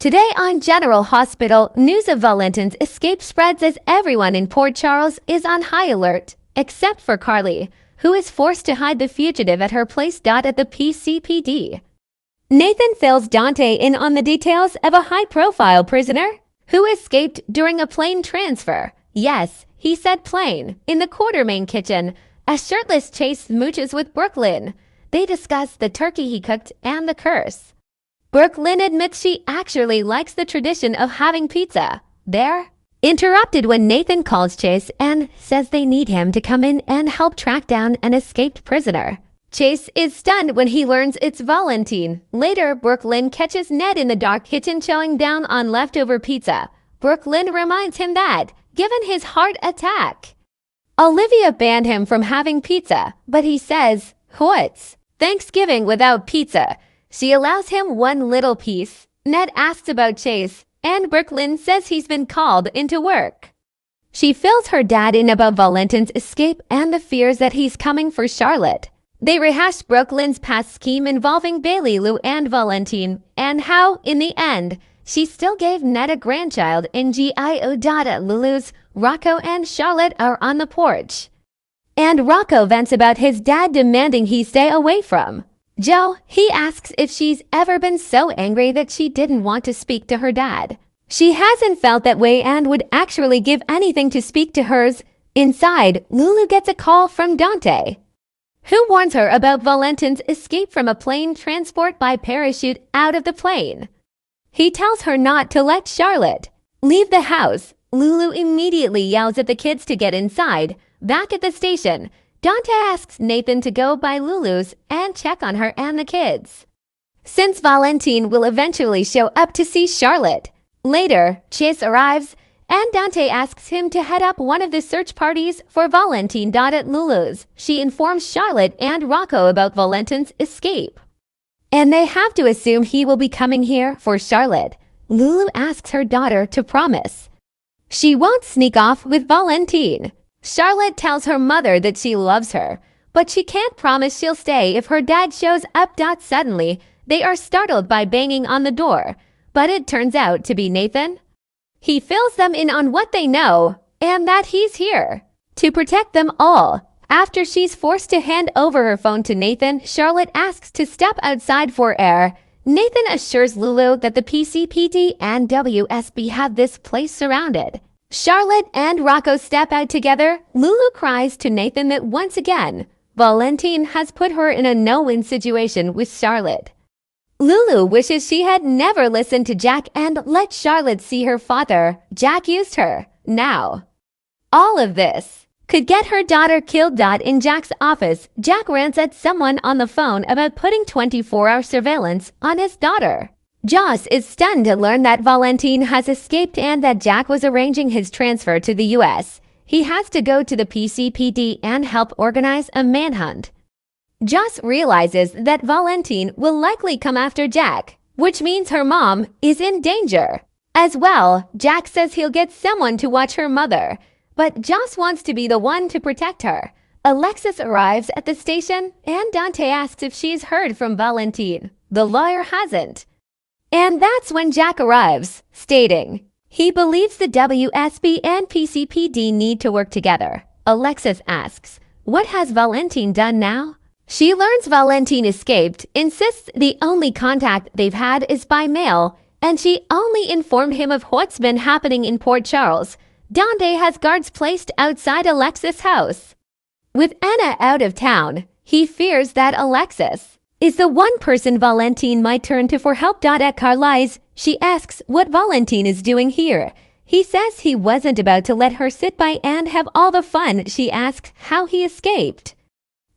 Today on General Hospital, news of Valentin's escape spreads as everyone in Port Charles is on high alert, except for Carly, who is forced to hide the fugitive at her place. At the PCPD. Nathan fills Dante in on the details of a high-profile prisoner who escaped during a plane transfer. Yes, he said plane. In the Quartermain kitchen, a shirtless Chase smooches with Brooklyn. They discuss the turkey he cooked and the curse. Brooklyn admits she actually likes the tradition of having pizza. They're interrupted when Nathan calls Chase and says they need him to come in and help track down an escaped prisoner. Chase is stunned when he learns it's Valentin. Later, Brooklyn catches Ned in the dark kitchen chowing down on leftover pizza. Brooklyn reminds him that, given his heart attack, Olivia banned him from having pizza, but he says, "What's Thanksgiving without pizza?" She allows him one little piece. Ned asks about Chase, and Brooklyn says he's been called into work. She fills her dad in about Valentin's escape and the fears that he's coming for Charlotte. They rehash Brooklyn's past scheme involving Bailey, Lou, and Valentin, and how, in the end, she still gave Ned a grandchild in GIO. Lulu's Rocco and Charlotte are on the porch, and Rocco vents about his dad demanding he stay away from Joe. He asks if she's ever been so angry that she didn't want to speak to her dad. She hasn't felt that way and would actually give anything to speak to hers. Inside, Lulu gets a call from Dante, who warns her about Valentin's escape from a plane transport by parachute out of the plane. He tells her not to let Charlotte leave the house. Lulu immediately yells at the kids to get inside. Back at the station, Dante asks Nathan to go by Lulu's and check on her and the kids, since Valentin will eventually show up to see Charlotte. Later, Chase arrives, and Dante asks him to head up one of the search parties for Valentin. At Lulu's, she informs Charlotte and Rocco about Valentin's escape, and they have to assume he will be coming here for Charlotte. Lulu asks her daughter to promise she won't sneak off with Valentin. Charlotte tells her mother that she loves her, but she can't promise she'll stay if her dad shows up. Suddenly, they are startled by banging on the door, but it turns out to be Nathan. He fills them in on what they know, and that he's here to protect them all. After she's forced to hand over her phone to Nathan, Charlotte asks to step outside for air. Nathan assures Lulu that the PCPD and WSB have this place surrounded. Charlotte and Rocco step out together. Lulu cries to Nathan that once again, Valentin has put her in a no-win situation with Charlotte. Lulu wishes she had never listened to Jack and let Charlotte see her father. Jack used her. Now, all of this could get her daughter killed. In Jack's office, Jack rants at someone on the phone about putting 24-hour surveillance on his daughter. Joss is stunned to learn that Valentin has escaped and that Jack was arranging his transfer to the US. He has to go to the PCPD and help organize a manhunt. Joss realizes that Valentin will likely come after Jack, which means her mom is in danger. As well, Jack says he'll get someone to watch her mother, but Joss wants to be the one to protect her. Alexis arrives at the station, and Dante asks if she's heard from Valentin. The lawyer hasn't. And that's when Jack arrives, stating he believes the WSB and PCPD need to work together. Alexis asks, what has Valentin done now? She learns Valentin escaped, insists the only contact they've had is by mail, and she only informed him of what's been happening in Port Charles. Dante has guards placed outside Alexis' house. With Anna out of town, he fears that Alexis is the one person Valentin might turn to for help. At Carly's, she asks what Valentin is doing here. He says he wasn't about to let her sit by and have all the fun. She asks how he escaped,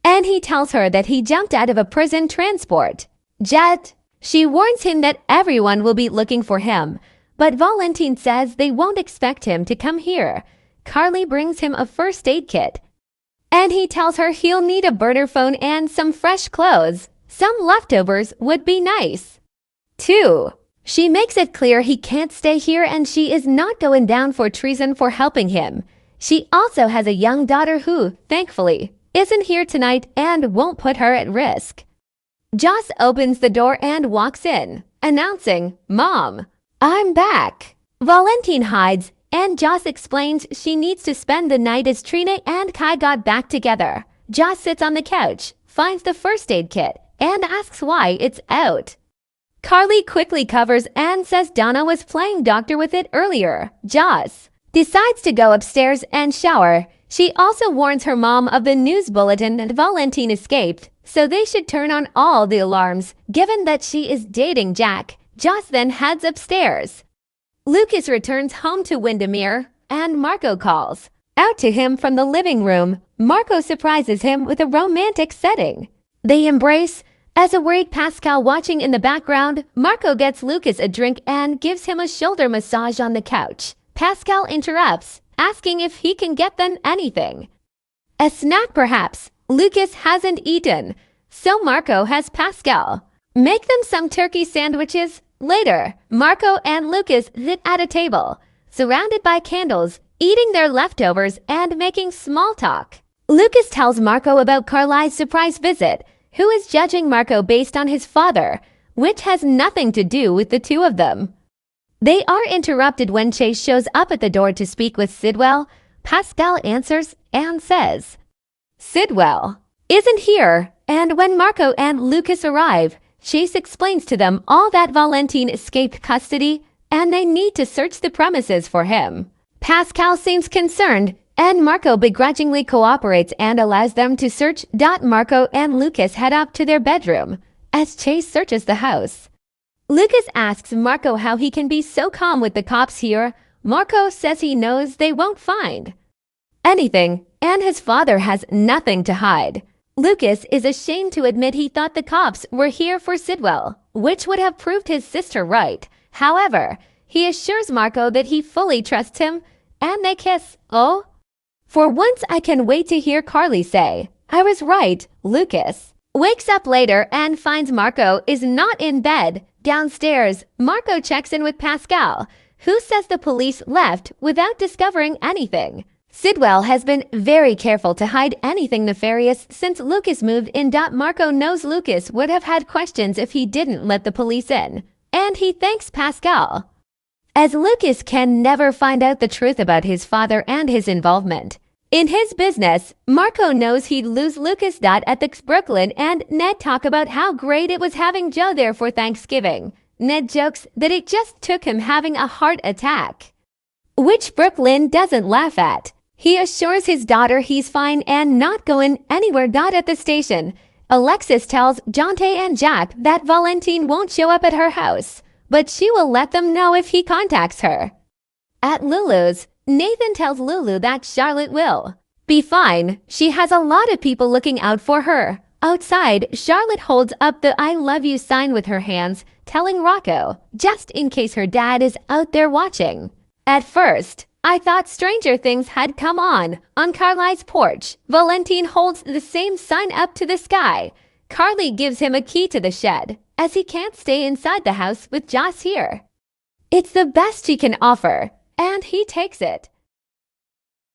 and he tells her that he jumped out of a prison transport jet. She warns him that everyone will be looking for him, but Valentin says they won't expect him to come here. Carly brings him a first aid kit, and he tells her he'll need a burner phone and some fresh clothes. Some leftovers would be nice, too. She makes it clear he can't stay here and she is not going down for treason for helping him. She also has a young daughter who, thankfully, isn't here tonight and won't put her at risk. Joss opens the door and walks in, announcing, "Mom." I'm back. Valentin hides, and Joss explains she needs to spend the night as Trina and Kai got back together. Joss sits on the couch, finds the first aid kit, and asks why it's out. Carly quickly covers and says Donna was playing doctor with it earlier. Joss decides to go upstairs and shower. She also warns her mom of the news bulletin that Valentin escaped, so they should turn on all the alarms, given that she is dating Jack. Joss then heads upstairs. Lucas returns home to Windermere, and Marco calls out to him from the living room. Marco surprises him with a romantic setting. They embrace. As a worried Pascal watching in the background, Marco gets Lucas a drink and gives him a shoulder massage on the couch. Pascal interrupts, asking if he can get them anything. A snack perhaps. Lucas hasn't eaten, so Marco has Pascal make them some turkey sandwiches. Later, Marco and Lucas sit at a table, surrounded by candles, eating their leftovers and making small talk. Lucas tells Marco about Carly's surprise visit, who is judging Marco based on his father, which has nothing to do with the two of them. They are interrupted when Chase shows up at the door to speak with Sidwell. Pascal answers and says, "Sidwell isn't here," and when Marco and Lucas arrive, Chase explains to them all that Valentin escaped custody and they need to search the premises for him. Pascal seems concerned, and Marco begrudgingly cooperates and allows them to search. Marco and Lucas head up to their bedroom as Chase searches the house. Lucas asks Marco how he can be so calm with the cops here. Marco says he knows they won't find anything, and his father has nothing to hide. Lucas is ashamed to admit he thought the cops were here for Sidwell, which would have proved his sister right. However, he assures Marco that he fully trusts him, and they kiss. "Oh, for once I can wait to hear Carly say, 'I was right.'" Lucas wakes up later and finds Marco is not in bed. Downstairs, Marco checks in with Pascal, who says the police left without discovering anything. Sidwell has been very careful to hide anything nefarious since Lucas moved in. Marco knows Lucas would have had questions if he didn't let the police in, and he thanks Pascal, as Lucas can never find out the truth about his father and his involvement in his business. Marco knows he'd lose Lucas. At the Brooklyn and Ned talk about how great it was having Joe there for Thanksgiving. Ned jokes that it just took him having a heart attack, which Brooklyn doesn't laugh at. He assures his daughter he's fine and not going anywhere. At the station, Alexis tells Jonte and Jack that Valentin won't show up at her house, but she will let them know if he contacts her. At Lulu's, Nathan tells Lulu that Charlotte will be fine. She has a lot of people looking out for her. Outside, Charlotte holds up the "I love you" sign with her hands, telling Rocco, just in case her dad is out there watching. At first, I thought Stranger Things had come on Carly's porch. Valentin holds the same sign up to the sky. Carly gives him a key to the shed, as he can't stay inside the house with Joss here. It's the best she can offer, and he takes it.